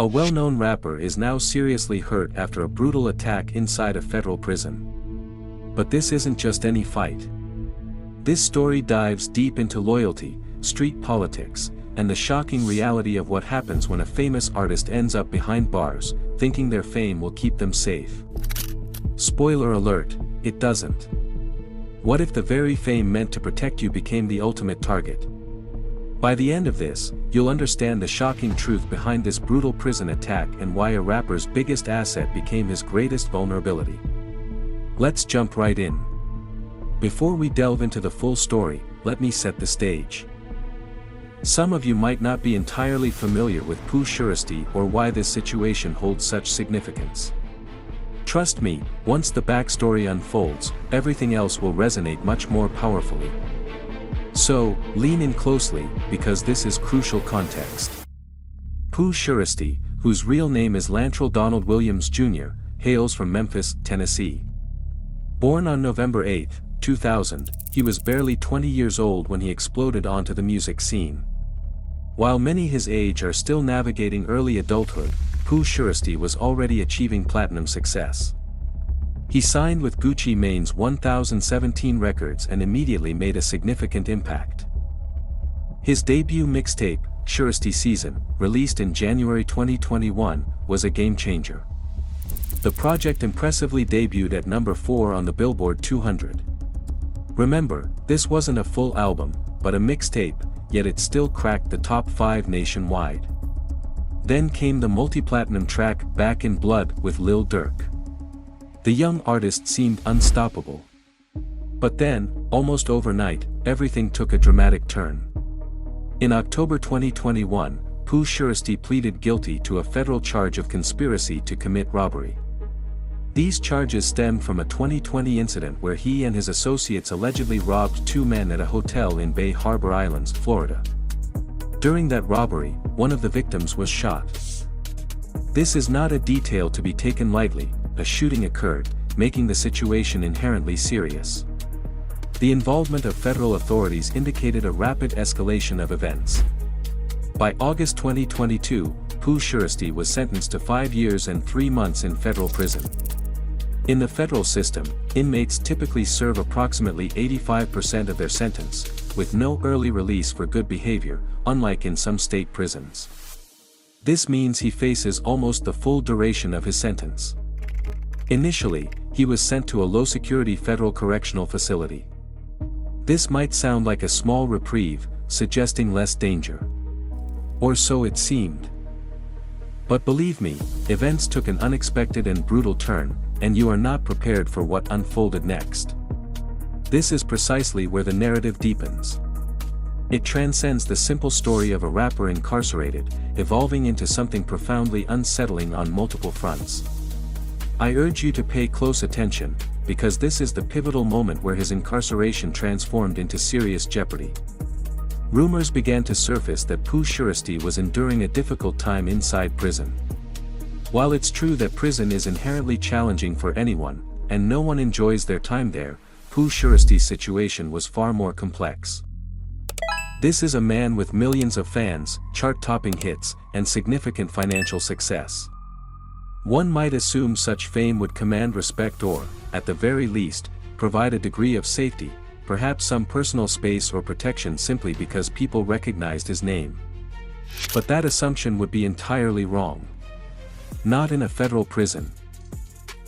A well-known rapper is now seriously hurt after a brutal attack inside a federal prison. But this isn't just any fight. This story dives deep into loyalty, street politics, and the shocking reality of what happens when a famous artist ends up behind bars, thinking their fame will keep them safe. Spoiler alert, it doesn't. What if the very fame meant to protect you became the ultimate target? By the end of this, you'll understand the shocking truth behind this brutal prison attack and why a rapper's biggest asset became his greatest vulnerability. Let's jump right in. Before we delve into the full story, let me set the stage. Some of you might not be entirely familiar with Pooh Shiesty or why this situation holds such significance. Trust me, once the backstory unfolds, everything else will resonate much more powerfully. So, lean in closely, because this is crucial context. Pooh Shiesty, whose real name is Lantrell Donald Williams Jr., hails from Memphis, Tennessee. Born on November 8, 2000, he was barely 20 years old when he exploded onto the music scene. While many his age are still navigating early adulthood, Pooh Shiesty was already achieving platinum success. He signed with Gucci Mane's 1017 Records and immediately made a significant impact. His debut mixtape, Shiesty Season, released in January 2021, was a game-changer. The project impressively debuted at number 4 on the Billboard 200. Remember, this wasn't a full album, but a mixtape, yet it still cracked the top 5 nationwide. Then came the multi-platinum track Back in Blood with Lil Durk. The young artist seemed unstoppable. But then, almost overnight, everything took a dramatic turn. In October 2021, Pooh Shiesty pleaded guilty to a federal charge of conspiracy to commit robbery. These charges stemmed from a 2020 incident where he and his associates allegedly robbed 2 men at a hotel in Bay Harbor Islands, Florida. During that robbery, one of the victims was shot. This is not a detail to be taken lightly. A shooting occurred, making the situation inherently serious. The involvement of federal authorities indicated a rapid escalation of events. By August 2022, Pooh Shiesty was sentenced to 5 years and 3 months in federal prison. In the federal system, inmates typically serve approximately 85% of their sentence, with no early release for good behavior, unlike in some state prisons. This means he faces almost the full duration of his sentence. Initially, he was sent to a low-security federal correctional facility. This might sound like a small reprieve, suggesting less danger. Or so it seemed. But believe me, events took an unexpected and brutal turn, and you are not prepared for what unfolded next. This is precisely where the narrative deepens. It transcends the simple story of a rapper incarcerated, evolving into something profoundly unsettling on multiple fronts. I urge you to pay close attention, because this is the pivotal moment where his incarceration transformed into serious jeopardy. Rumors began to surface that Pooh Shiesty was enduring a difficult time inside prison. While it's true that prison is inherently challenging for anyone, and no one enjoys their time there, Pooh Shiesty's situation was far more complex. This is a man with millions of fans, chart-topping hits, and significant financial success. One might assume such fame would command respect or, at the very least, provide a degree of safety, perhaps some personal space or protection simply because people recognized his name. But that assumption would be entirely wrong. Not in a federal prison.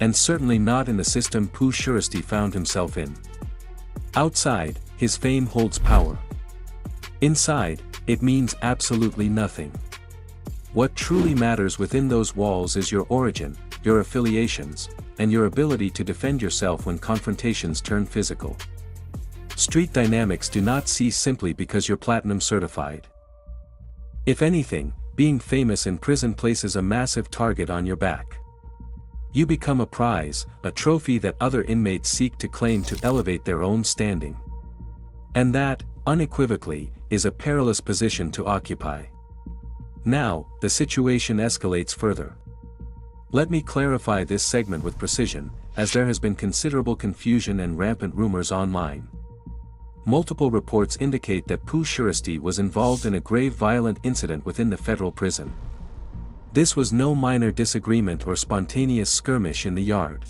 And certainly not in the system Pooh Shiesty found himself in. Outside, his fame holds power. Inside, it means absolutely nothing. What truly matters within those walls is your origin, your affiliations, and your ability to defend yourself when confrontations turn physical. Street dynamics do not cease simply because you're platinum certified. If anything, being famous in prison places a massive target on your back. You become a prize, a trophy that other inmates seek to claim to elevate their own standing. And that, unequivocally, is a perilous position to occupy. Now, the situation escalates further. Let me clarify this segment with precision, as there has been considerable confusion and rampant rumors online. Multiple reports indicate that Pooh Shiesty was involved in a grave violent incident within the federal prison. This was no minor disagreement or spontaneous skirmish in the yard.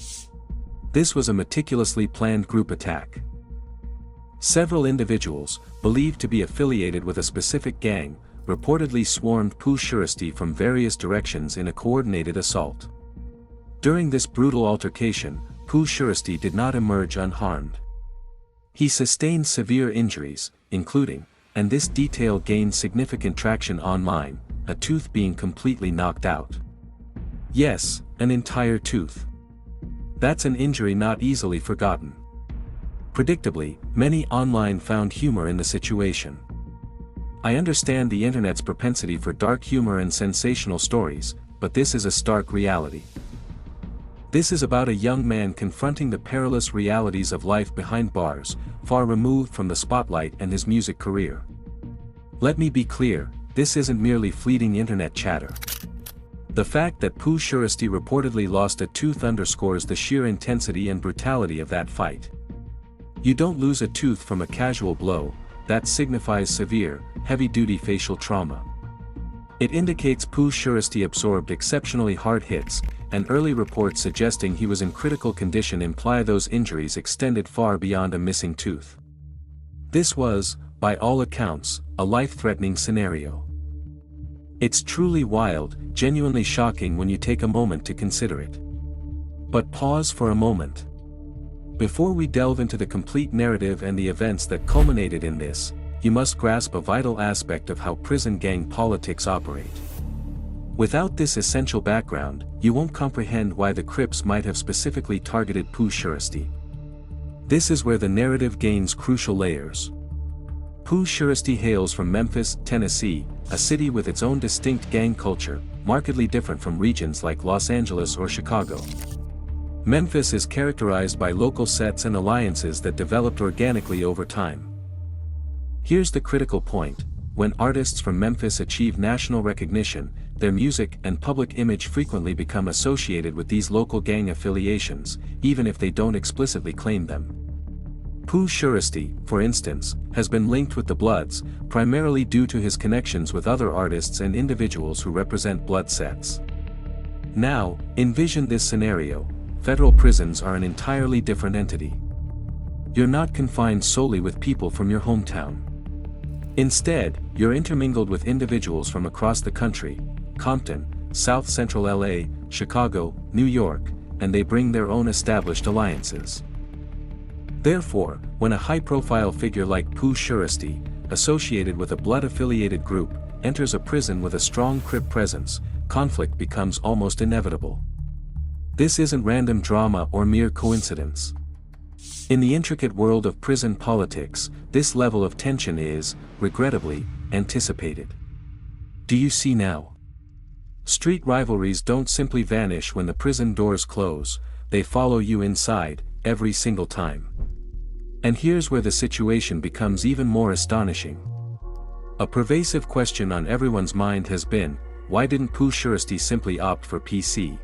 This was a meticulously planned group attack. Several individuals, believed to be affiliated with a specific gang, reportedly swarmed Pooh Shiesty from various directions in a coordinated assault. During this brutal altercation, Pooh Shiesty did not emerge unharmed. He sustained severe injuries, including, and this detail gained significant traction online, a tooth being completely knocked out. Yes, an entire tooth. That's an injury not easily forgotten. Predictably, many online found humor in the situation. I understand the internet's propensity for dark humor and sensational stories, but this is a stark reality. This is about a young man confronting the perilous realities of life behind bars, far removed from the spotlight and his music career. Let me be clear, this isn't merely fleeting internet chatter. The fact that Pooh Shiesty reportedly lost a tooth underscores the sheer intensity and brutality of that fight. You don't lose a tooth from a casual blow, that signifies severe, heavy-duty facial trauma. It indicates Pooh Shiesty absorbed exceptionally hard hits, and early reports suggesting he was in critical condition imply those injuries extended far beyond a missing tooth. This was, by all accounts, a life-threatening scenario. It's truly wild, genuinely shocking when you take a moment to consider it. But pause for a moment. Before we delve into the complete narrative and the events that culminated in this, you must grasp a vital aspect of how prison gang politics operate. Without this essential background, you won't comprehend why the Crips might have specifically targeted Pooh Shiesty. This is where the narrative gains crucial layers. Pooh Shiesty hails from Memphis, Tennessee, a city with its own distinct gang culture, markedly different from regions like Los Angeles or Chicago. Memphis is characterized by local sets and alliances that developed organically over time. Here's the critical point: when artists from Memphis achieve national recognition, their music and public image frequently become associated with these local gang affiliations, even if they don't explicitly claim them. Pooh Shiesty, for instance, has been linked with the Bloods, primarily due to his connections with other artists and individuals who represent Blood sets. Now, envision this scenario: federal prisons are an entirely different entity. You're not confined solely with people from your hometown. Instead, you're intermingled with individuals from across the country: Compton, South Central LA, Chicago, New York, and they bring their own established alliances. Therefore, when a high-profile figure like Pooh Shiesty, associated with a Blood-affiliated group, enters a prison with a strong Crip presence, conflict becomes almost inevitable. This isn't random drama or mere coincidence. In the intricate world of prison politics, this level of tension is, regrettably, anticipated. Do you see now? Street rivalries don't simply vanish when the prison doors close, they follow you inside, every single time. And here's where the situation becomes even more astonishing. A pervasive question on everyone's mind has been, why didn't Pooh Shiesty simply opt for PC?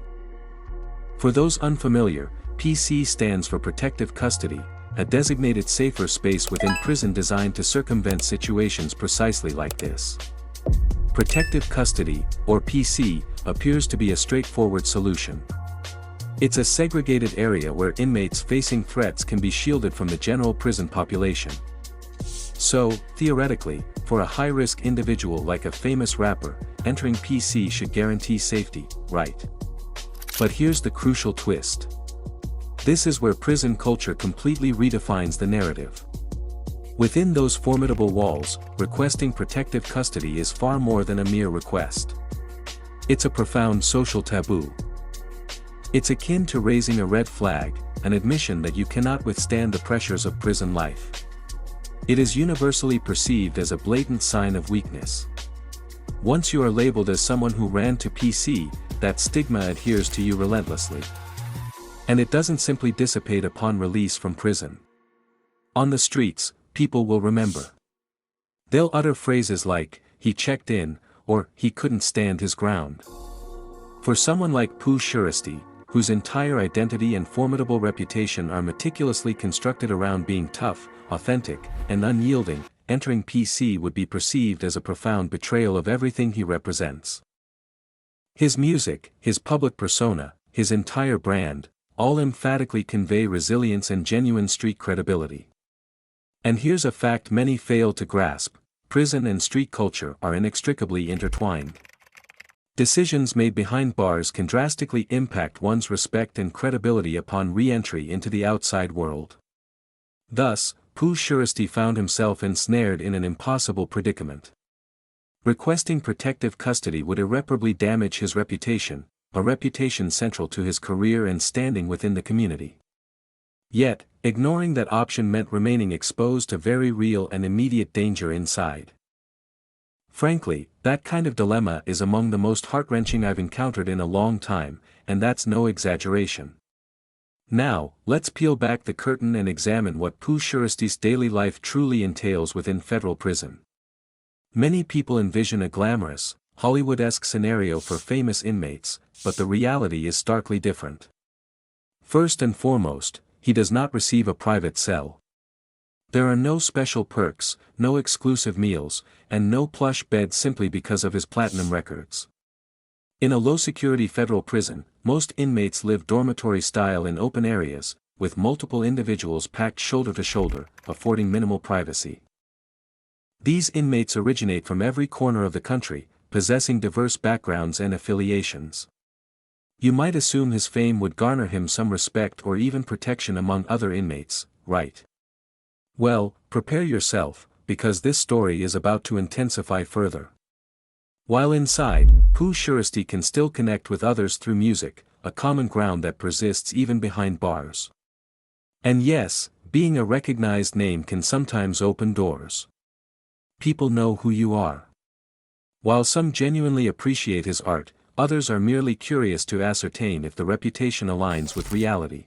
For those unfamiliar, PC stands for Protective Custody, a designated safer space within prison designed to circumvent situations precisely like this. Protective Custody, or PC, appears to be a straightforward solution. It's a segregated area where inmates facing threats can be shielded from the general prison population. So, theoretically, for a high-risk individual like a famous rapper, entering PC should guarantee safety, right? But here's the crucial twist. This is where prison culture completely redefines the narrative. Within those formidable walls, requesting protective custody is far more than a mere request. It's a profound social taboo. It's akin to raising a red flag, an admission that you cannot withstand the pressures of prison life. It is universally perceived as a blatant sign of weakness. Once you are labeled as someone who ran to PC, that stigma adheres to you relentlessly. And it doesn't simply dissipate upon release from prison. On the streets, people will remember. They'll utter phrases like, "he checked in," or "he couldn't stand his ground." For someone like Pooh Shiesty, whose entire identity and formidable reputation are meticulously constructed around being tough, authentic, and unyielding, entering PC would be perceived as a profound betrayal of everything he represents. His music, his public persona, his entire brand, all emphatically convey resilience and genuine street credibility. And here's a fact many fail to grasp: prison and street culture are inextricably intertwined. Decisions made behind bars can drastically impact one's respect and credibility upon re-entry into the outside world. Thus, Pooh Shiesty found himself ensnared in an impossible predicament. Requesting protective custody would irreparably damage his reputation, a reputation central to his career and standing within the community. Yet, ignoring that option meant remaining exposed to very real and immediate danger inside. Frankly, that kind of dilemma is among the most heart-wrenching I've encountered in a long time, and that's no exaggeration. Now, let's peel back the curtain and examine what Pooh Shiesty's daily life truly entails within federal prison. Many people envision a glamorous, Hollywood-esque scenario for famous inmates, but the reality is starkly different. First and foremost, he does not receive a private cell. There are no special perks, no exclusive meals, and no plush bed simply because of his platinum records. In a low-security federal prison, most inmates live dormitory-style in open areas, with multiple individuals packed shoulder to shoulder, affording minimal privacy. These inmates originate from every corner of the country, possessing diverse backgrounds and affiliations. You might assume his fame would garner him some respect or even protection among other inmates, right? Well, prepare yourself, because this story is about to intensify further. While inside, Pooh Shiesty can still connect with others through music, a common ground that persists even behind bars. And yes, being a recognized name can sometimes open doors. People know who you are. While some genuinely appreciate his art, others are merely curious to ascertain if the reputation aligns with reality.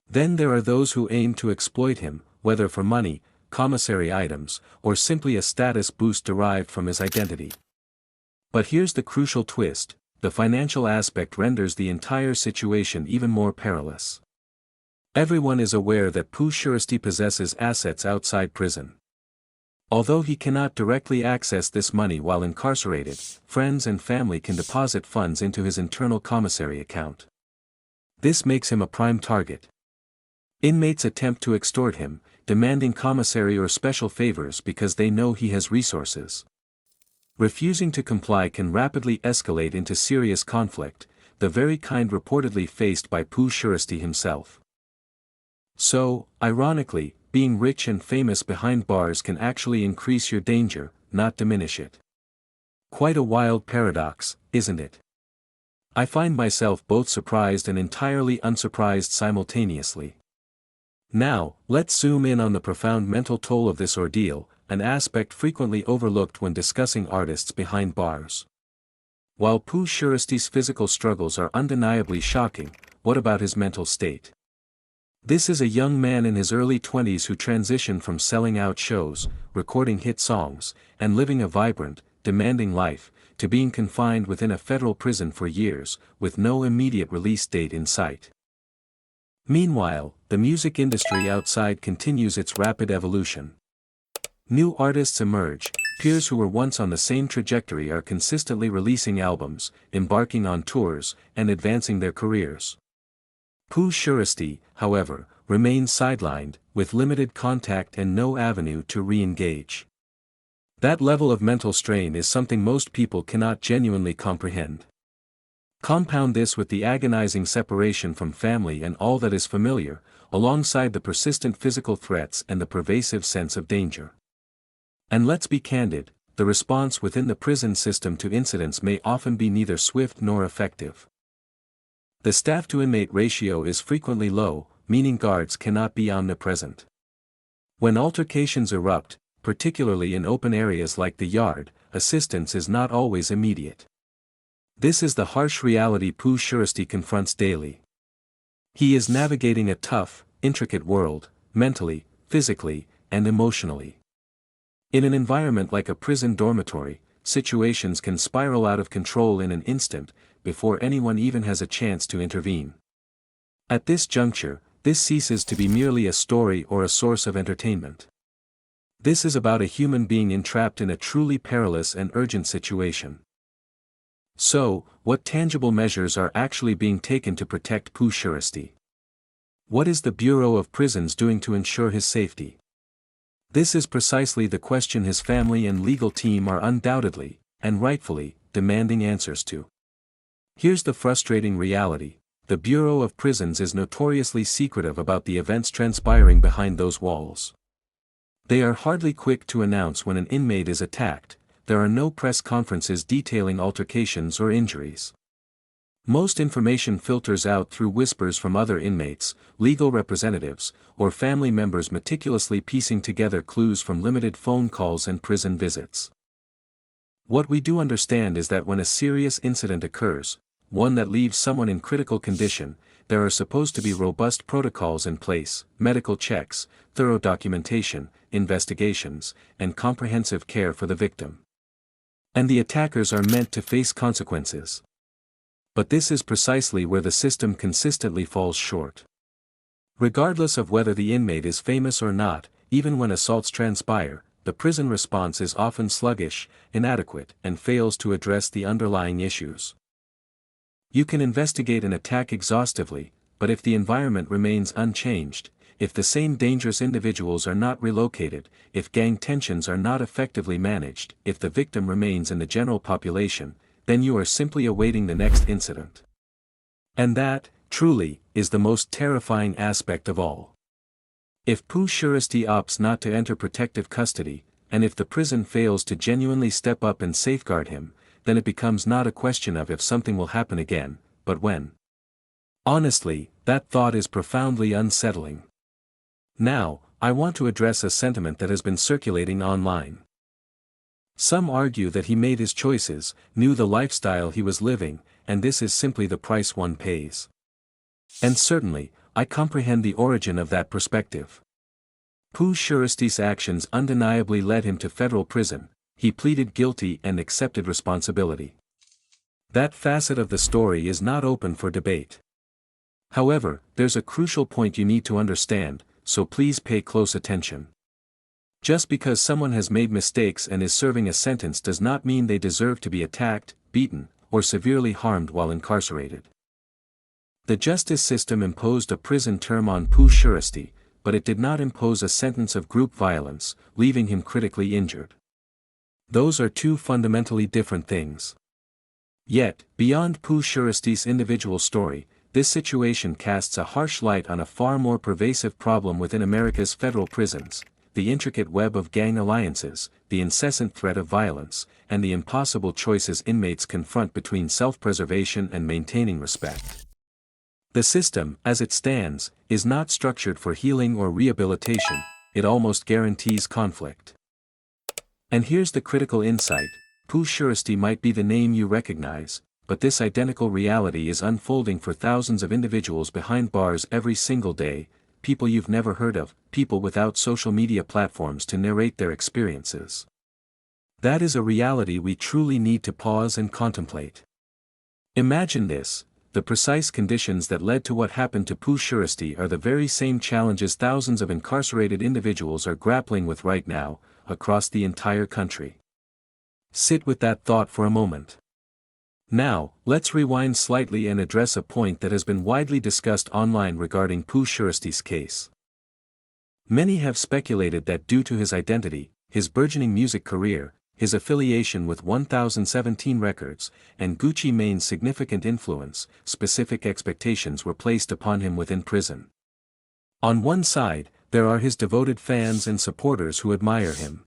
Then there are those who aim to exploit him, whether for money, commissary items, or simply a status boost derived from his identity. But here's the crucial twist: the financial aspect renders the entire situation even more perilous. Everyone is aware that Pooh Shiesty possesses assets outside prison. Although he cannot directly access this money while incarcerated, friends and family can deposit funds into his internal commissary account. This makes him a prime target. Inmates attempt to extort him, demanding commissary or special favors because they know he has resources. Refusing to comply can rapidly escalate into serious conflict, the very kind reportedly faced by Pooh Shiesty himself. So, ironically, being rich and famous behind bars can actually increase your danger, not diminish it. Quite a wild paradox, isn't it? I find myself both surprised and entirely unsurprised simultaneously. Now, let's zoom in on the profound mental toll of this ordeal, an aspect frequently overlooked when discussing artists behind bars. While Pooh Shiesty's physical struggles are undeniably shocking, what about his mental state? This is a young man in his early 20s who transitioned from selling out shows, recording hit songs, and living a vibrant, demanding life, to being confined within a federal prison for years, with no immediate release date in sight. Meanwhile, the music industry outside continues its rapid evolution. New artists emerge, peers who were once on the same trajectory are consistently releasing albums, embarking on tours, and advancing their careers. Pooh Shiesty, however, remains sidelined, with limited contact and no avenue to re-engage. That level of mental strain is something most people cannot genuinely comprehend. Compound this with the agonizing separation from family and all that is familiar, alongside the persistent physical threats and the pervasive sense of danger. And let's be candid, the response within the prison system to incidents may often be neither swift nor effective. The staff-to-inmate ratio is frequently low, meaning guards cannot be omnipresent. When altercations erupt, particularly in open areas like the yard, assistance is not always immediate. This is the harsh reality Pooh Shiesty confronts daily. He is navigating a tough, intricate world, mentally, physically, and emotionally. In an environment like a prison dormitory, situations can spiral out of control in an instant, before anyone even has a chance to intervene. At this juncture, this ceases to be merely a story or a source of entertainment. This is about a human being entrapped in a truly perilous and urgent situation. So, what tangible measures are actually being taken to protect Pooh Shiesty? What is the Bureau of Prisons doing to ensure his safety? This is precisely the question his family and legal team are undoubtedly, and rightfully, demanding answers to. Here's the frustrating reality: the Bureau of Prisons is notoriously secretive about the events transpiring behind those walls. They are hardly quick to announce when an inmate is attacked. There are no press conferences detailing altercations or injuries. Most information filters out through whispers from other inmates, legal representatives, or family members meticulously piecing together clues from limited phone calls and prison visits. What we do understand is that when a serious incident occurs, one that leaves someone in critical condition, there are supposed to be robust protocols in place: medical checks, thorough documentation, investigations, and comprehensive care for the victim. And the attackers are meant to face consequences. But this is precisely where the system consistently falls short. Regardless of whether the inmate is famous or not, even when assaults transpire, the prison response is often sluggish, inadequate, and fails to address the underlying issues. You can investigate an attack exhaustively, but if the environment remains unchanged, if the same dangerous individuals are not relocated, if gang tensions are not effectively managed, if the victim remains in the general population, then you are simply awaiting the next incident. And that, truly, is the most terrifying aspect of all. If Pooh Shiesty opts not to enter protective custody, and if the prison fails to genuinely step up and safeguard him, then it becomes not a question of if something will happen again, but when. Honestly, that thought is profoundly unsettling. Now, I want to address a sentiment that has been circulating online. Some argue that he made his choices, knew the lifestyle he was living, and this is simply the price one pays. And certainly, I comprehend the origin of that perspective. Pooh Shiesty's actions undeniably led him to federal prison. He pleaded guilty and accepted responsibility. That facet of the story is not open for debate. However, there's a crucial point you need to understand, so please pay close attention. Just because someone has made mistakes and is serving a sentence does not mean they deserve to be attacked, beaten, or severely harmed while incarcerated. The justice system imposed a prison term on Pooh Shiesty, but it did not impose a sentence of group violence, leaving him critically injured. Those are two fundamentally different things. Yet, beyond Pooh Shiesty's individual story, this situation casts a harsh light on a far more pervasive problem within America's federal prisons: the intricate web of gang alliances, the incessant threat of violence, and the impossible choices inmates confront between self-preservation and maintaining respect. The system, as it stands, is not structured for healing or rehabilitation. It almost guarantees conflict. And here's the critical insight: Pooh Shiesty might be the name you recognize, but this identical reality is unfolding for thousands of individuals behind bars every single day, people you've never heard of, people without social media platforms to narrate their experiences. That is a reality we truly need to pause and contemplate. Imagine this: the precise conditions that led to what happened to Pooh Shiesty are the very same challenges thousands of incarcerated individuals are grappling with right now, across the entire country. Sit with that thought for a moment. Now, let's rewind slightly and address a point that has been widely discussed online regarding Pooh Shiesty's case. Many have speculated that due to his identity, his burgeoning music career, his affiliation with 1017 Records, and Gucci Mane's significant influence, specific expectations were placed upon him within prison. On one side, there are his devoted fans and supporters who admire him.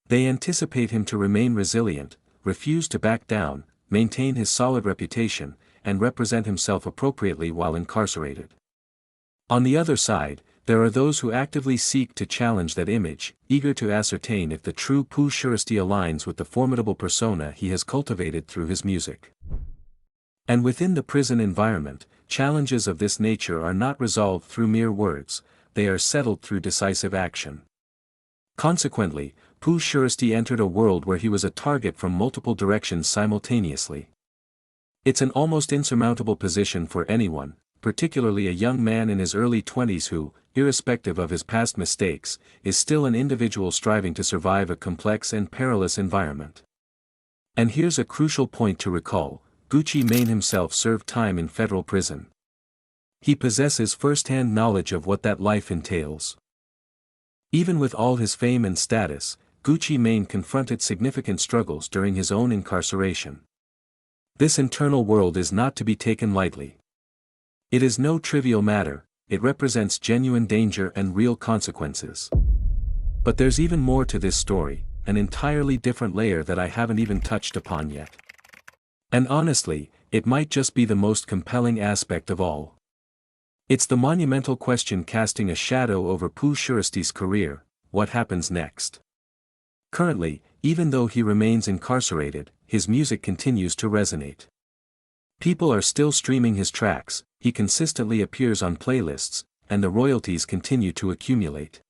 They anticipate him to remain resilient, refuse to back down, maintain his solid reputation, and represent himself appropriately while incarcerated. On the other side, there are those who actively seek to challenge that image, eager to ascertain if the true Pooh Shiesty aligns with the formidable persona he has cultivated through his music. And within the prison environment, challenges of this nature are not resolved through mere words, they are settled through decisive action. Consequently, Pooh Shiesty entered a world where he was a target from multiple directions simultaneously. It's an almost insurmountable position for anyone, particularly a young man in his early 20s who, irrespective of his past mistakes, is still an individual striving to survive a complex and perilous environment. And here's a crucial point to recall: Gucci Mane himself served time in federal prison. He possesses first-hand knowledge of what that life entails. Even with all his fame and status, Gucci Mane confronted significant struggles during his own incarceration. This internal world is not to be taken lightly. It is no trivial matter, it represents genuine danger and real consequences. But there's even more to this story, an entirely different layer that I haven't even touched upon yet. And honestly, it might just be the most compelling aspect of all. It's the monumental question casting a shadow over Pooh Shiesty's career: what happens next? Currently, even though he remains incarcerated, his music continues to resonate. People are still streaming his tracks, he consistently appears on playlists, and the royalties continue to accumulate.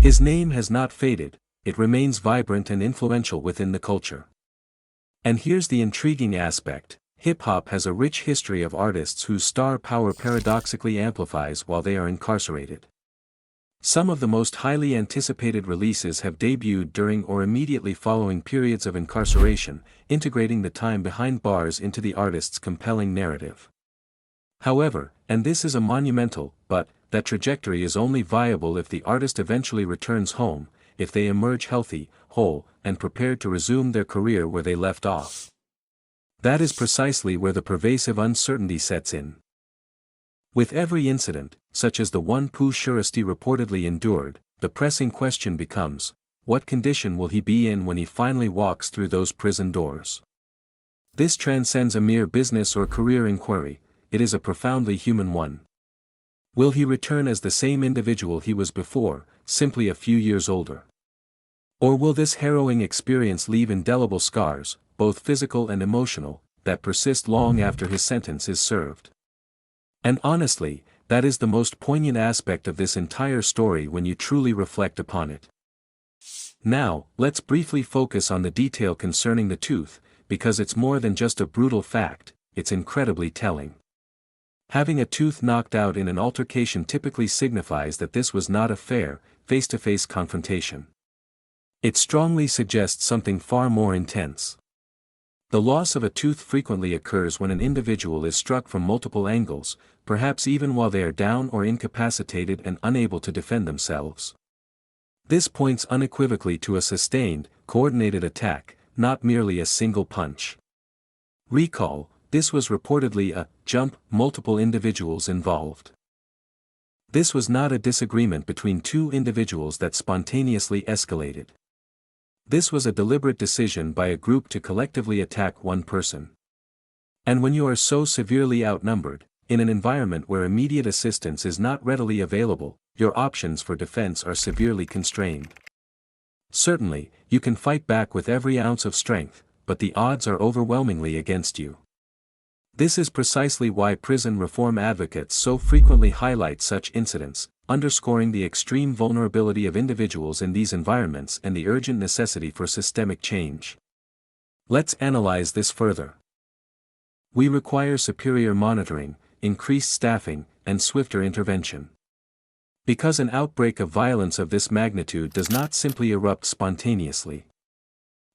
His name has not faded, it remains vibrant and influential within the culture. And here's the intriguing aspect: hip-hop has a rich history of artists whose star power paradoxically amplifies while they are incarcerated. Some of the most highly anticipated releases have debuted during or immediately following periods of incarceration, integrating the time behind bars into the artist's compelling narrative. However, and this is a monumental but, that trajectory is only viable if the artist eventually returns home, if they emerge healthy, whole, and prepared to resume their career where they left off. That is precisely where the pervasive uncertainty sets in. With every incident, such as the one Pooh Shiesty reportedly endured, the pressing question becomes: what condition will he be in when he finally walks through those prison doors? This transcends a mere business or career inquiry, it is a profoundly human one. Will he return as the same individual he was before, simply a few years older? Or will this harrowing experience leave indelible scars, both physical and emotional, that persist long after his sentence is served? And honestly, that is the most poignant aspect of this entire story when you truly reflect upon it. Now, let's briefly focus on the detail concerning the tooth, because it's more than just a brutal fact, it's incredibly telling. Having a tooth knocked out in an altercation typically signifies that this was not a fair, face-to-face confrontation. It strongly suggests something far more intense. The loss of a tooth frequently occurs when an individual is struck from multiple angles, perhaps even while they are down or incapacitated and unable to defend themselves. This points unequivocally to a sustained, coordinated attack, not merely a single punch. Recall, this was reportedly a jump, multiple individuals involved. This was not a disagreement between two individuals that spontaneously escalated. This was a deliberate decision by a group to collectively attack one person. And when you are so severely outnumbered, in an environment where immediate assistance is not readily available, your options for defense are severely constrained. Certainly, you can fight back with every ounce of strength, but the odds are overwhelmingly against you. This is precisely why prison reform advocates so frequently highlight such incidents, underscoring the extreme vulnerability of individuals in these environments and the urgent necessity for systemic change. Let's analyze this further. We require superior monitoring, increased staffing, and swifter intervention. Because an outbreak of violence of this magnitude does not simply erupt spontaneously.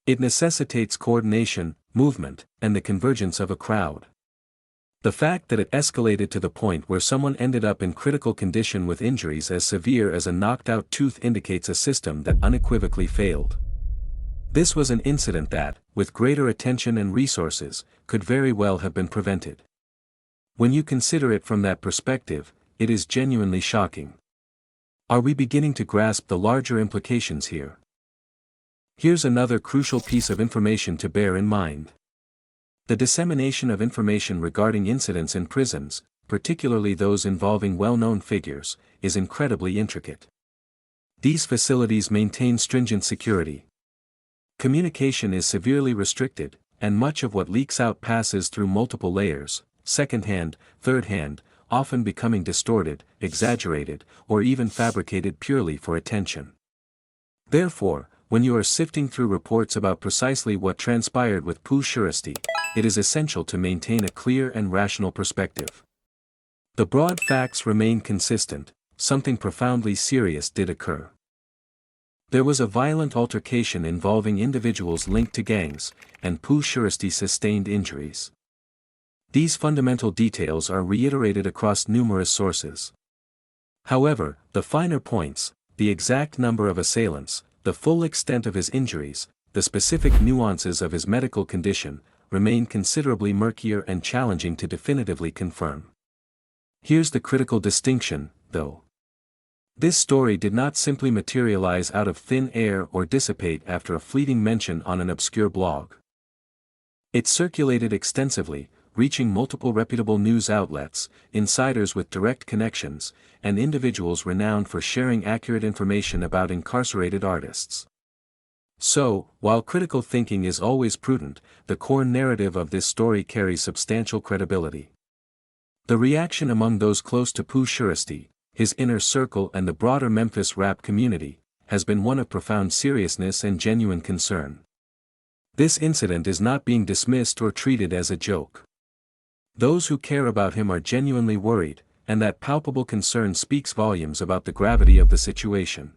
It necessitates coordination, movement, and the convergence of a crowd. The fact that it escalated to the point where someone ended up in critical condition with injuries as severe as a knocked-out tooth indicates a system that unequivocally failed. This was an incident that, with greater attention and resources, could very well have been prevented. When you consider it from that perspective, it is genuinely shocking. Are we beginning to grasp the larger implications here? Here's another crucial piece of information to bear in mind. The dissemination of information regarding incidents in prisons, particularly those involving well-known figures, is incredibly intricate. These facilities maintain stringent security. Communication is severely restricted, and much of what leaks out passes through multiple layers, second-hand, third-hand, often becoming distorted, exaggerated, or even fabricated purely for attention. Therefore, when you are sifting through reports about precisely what transpired with Pooh Shiesty, it is essential to maintain a clear and rational perspective. The broad facts remain consistent: something profoundly serious did occur. There was a violent altercation involving individuals linked to gangs, and Pooh Shiesty sustained injuries. These fundamental details are reiterated across numerous sources. However, the finer points, the exact number of assailants, the full extent of his injuries, the specific nuances of his medical condition, remain considerably murkier and challenging to definitively confirm. Here's the critical distinction, though. This story did not simply materialize out of thin air or dissipate after a fleeting mention on an obscure blog. It circulated extensively, reaching multiple reputable news outlets, insiders with direct connections, and individuals renowned for sharing accurate information about incarcerated artists. So, while critical thinking is always prudent, the core narrative of this story carries substantial credibility. The reaction among those close to Pooh Shiesty, his inner circle and the broader Memphis rap community, has been one of profound seriousness and genuine concern. This incident is not being dismissed or treated as a joke. Those who care about him are genuinely worried, and that palpable concern speaks volumes about the gravity of the situation.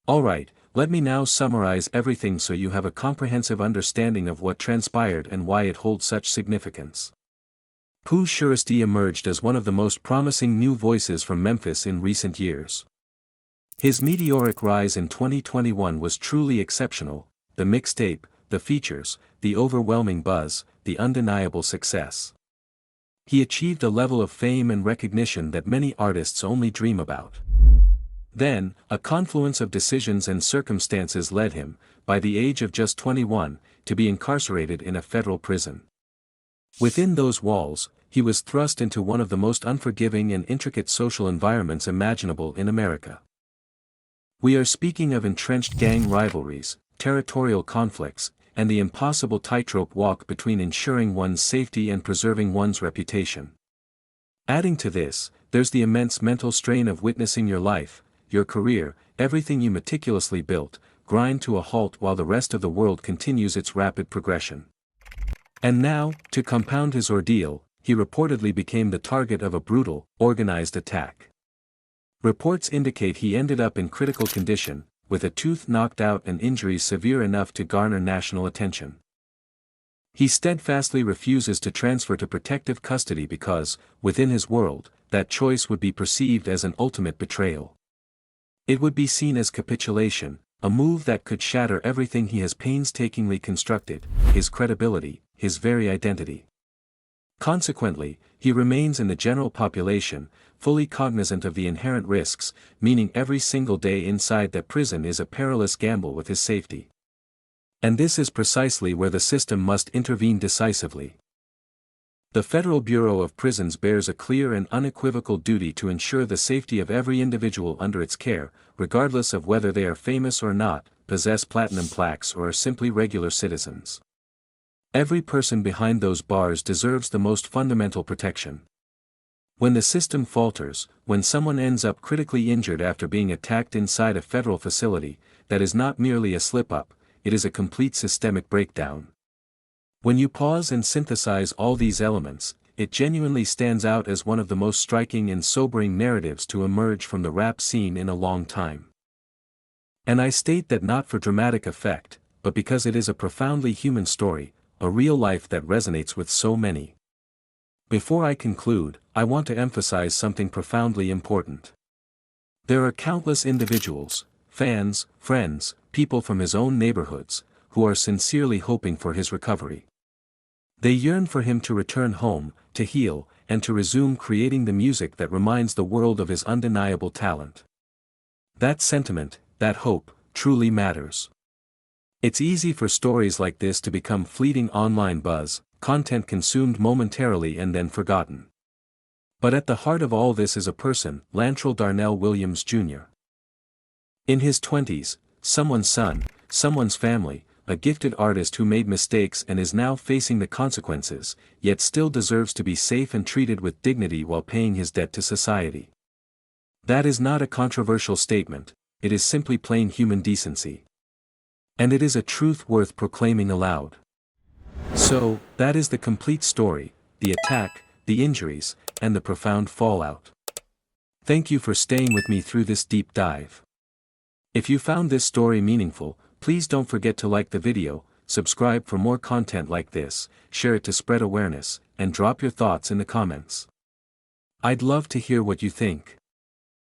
Alright, let me now summarize everything so you have a comprehensive understanding of what transpired and why it holds such significance. Pooh Shiesty emerged as one of the most promising new voices from Memphis in recent years. His meteoric rise in 2021 was truly exceptional: the mixtape, the features, the overwhelming buzz, the undeniable success. He achieved a level of fame and recognition that many artists only dream about. Then, a confluence of decisions and circumstances led him, by the age of just 21, to be incarcerated in a federal prison. Within those walls, he was thrust into one of the most unforgiving and intricate social environments imaginable in America. We are speaking of entrenched gang rivalries, territorial conflicts, and the impossible tightrope walk between ensuring one's safety and preserving one's reputation. Adding to this, there's the immense mental strain of witnessing your life, your career, everything you meticulously built, grind to a halt while the rest of the world continues its rapid progression. And now, to compound his ordeal, he reportedly became the target of a brutal, organized attack. Reports indicate he ended up in critical condition, with a tooth knocked out and injuries severe enough to garner national attention. He steadfastly refuses to transfer to protective custody because, within his world, that choice would be perceived as an ultimate betrayal. It would be seen as capitulation, a move that could shatter everything he has painstakingly constructed, his credibility, his very identity. Consequently, he remains in the general population, fully cognizant of the inherent risks, meaning every single day inside that prison is a perilous gamble with his safety. And this is precisely where the system must intervene decisively. The Federal Bureau of Prisons bears a clear and unequivocal duty to ensure the safety of every individual under its care, regardless of whether they are famous or not, possess platinum plaques or are simply regular citizens. Every person behind those bars deserves the most fundamental protection. When the system falters, when someone ends up critically injured after being attacked inside a federal facility, that is not merely a slip-up, it is a complete systemic breakdown. When you pause and synthesize all these elements, it genuinely stands out as one of the most striking and sobering narratives to emerge from the rap scene in a long time. And I state that not for dramatic effect, but because it is a profoundly human story, a real life that resonates with so many. Before I conclude, I want to emphasize something profoundly important. There are countless individuals, fans, friends, people from his own neighborhoods, who are sincerely hoping for his recovery. They yearn for him to return home, to heal, and to resume creating the music that reminds the world of his undeniable talent. That sentiment, that hope, truly matters. It's easy for stories like this to become fleeting online buzz, content consumed momentarily and then forgotten. But at the heart of all this is a person, Lantrell Darnell Williams Jr. In his 20s, someone's son, someone's family, a gifted artist who made mistakes and is now facing the consequences, yet still deserves to be safe and treated with dignity while paying his debt to society. That is not a controversial statement, it is simply plain human decency. And it is a truth worth proclaiming aloud. So, that is the complete story, the attack, the injuries, and the profound fallout. Thank you for staying with me through this deep dive. If you found this story meaningful, please don't forget to like the video, subscribe for more content like this, share it to spread awareness, and drop your thoughts in the comments. I'd love to hear what you think.